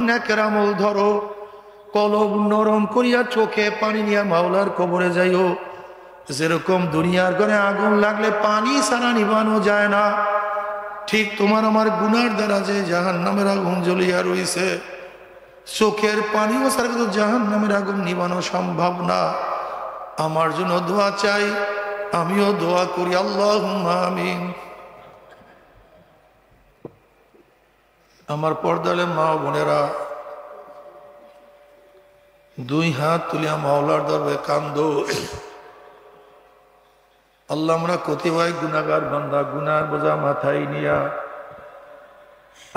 নেকের আমল ধরো, কলব নরম করিয়া চোখে পানি নিয়ে মাওলার কবরে যাইও। যেরকম দুনিয়ার ঘরে আগুন লাগলে পানি ছাড়া নিভানো যায় না, ঠিক তোমার আমার গুনার দ্বারা যে জাহান্নামের আগুন জ্বলিয়া রইছে, চোখের পানিও ছাড়া কিন্তু জাহান্নামের আগুন নিভানো সম্ভব না। আমার জন্য দোয়া চাই, আমিও দোয়া করি, আল্লাহুম্মা আমিন। আমার পর্দালে মা বোনেরা, দুই হাত তুলিয়া মাওলার দরবারে কান্দো। আল্লাহ, আমরা কতিপয় গুনাহগার বান্দা, গুনার বোঝা মাথায় নিয়া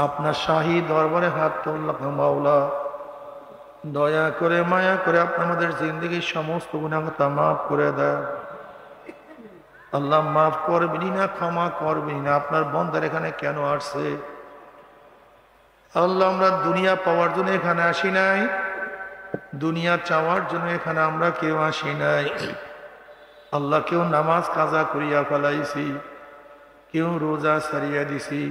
আপনার শাহী দরবারে হাত তুললাম। মাওলা, দয়া করে মায়া করে আপনি আমাদের জিন্দগির সমস্ত গুনাহ মাফ করে দেন। আল্লাহ, মাফ করবেনি না, ক্ষমা করবেনি না। আপনার বান্দার এখানে কেন আসছে? আল্লাহ, আমরা দুনিয়া পাওয়ার জন্য এখানে আসি নাই, দুনিয়া চাওয়ার জন্য এখানে আমরা কেউ আসি নাই। আল্লাহ, কেউ নামাজ কাজা করিয়া ফেলাইছি, কেউ রোজা সারিয়া দিছি,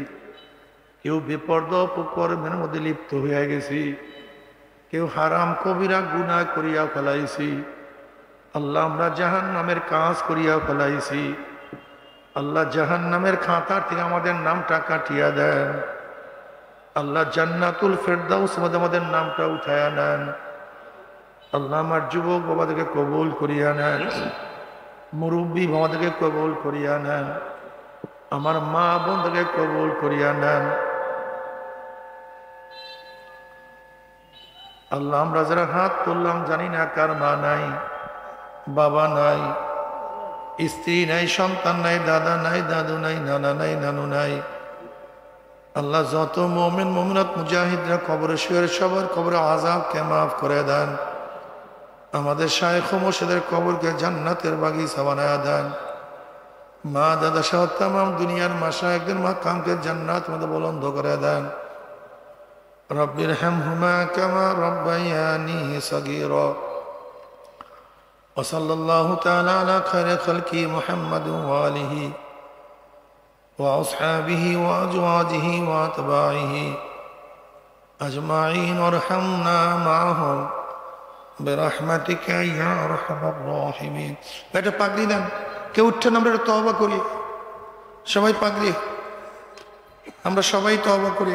কেউ বেপরদা অপকর্মের মধ্যে লিপ্ত হইয়া গেছি, কেউ হারাম কবিরা গুনাহ করিয়া ফেলাইছি। আল্লাহ, আমরা জাহান্নামের কাজ করিয়া ফেলাইছি। আল্লাহ, জাহান্নামের খাতার থেকে আমাদের নামটা কাটিয়া দেন। আল্লাহ, জান্নাতুল ফেরদাউস মধ্যে আমাদের নামটা উঠায়া নেন। আল্লাহ, আমার যুবক বাবাদেরকে কবুল করিয়া নেন, মুরব্বী বাবাদেরকে কবুল করিয়া নেন, আমার মা বোনদেরকে কবুল করিয়া নেন। আল্লাহ, আমরা যারা হাত তুললাম জানি না কার মা নাই, বাবা নাই, স্ত্রী নাই, সন্তান নাই, দাদা নাই, দাদু নাই, নানা নাই, নানু নাই। আল্লাহ, যত মুমিন মুমিনাত মুজাহিদরা কবরে শুয়ে সবার কবরে আযাবকে মাফ করে দেন। আমাদের শায়েখ ও মুর্শিদের কবরকে জান্নাতের বাগিচা বানায়া দেন। মা দাদা সহ তামাম দুনিয়ার মাশায়েখদের মাকামকে জান্নাত মধ্যে বুলন্দ করে দেন। রব্বির হামহুমা কামা রব্বায়ানি সগীরা। ওয়া সাল্লাল্লাহু তাআলা আলা খায়রি খালকি মুহাম্মাদিন ওয়া আলিহি ওয়া আসহাবিহি ওয়া আজওয়াজিহি ওয়া আতবাইহি আজমাইন ওয়ারহামনা মাআহুম বিরহমাতিকা ইয়া আরহামার রাহিমিন। এটা পাগড়ি দেন, কেউ উঠছেন, আমরা তওবা করি, সবাই পাগড়ি, আমরা সবাই তওবা করি।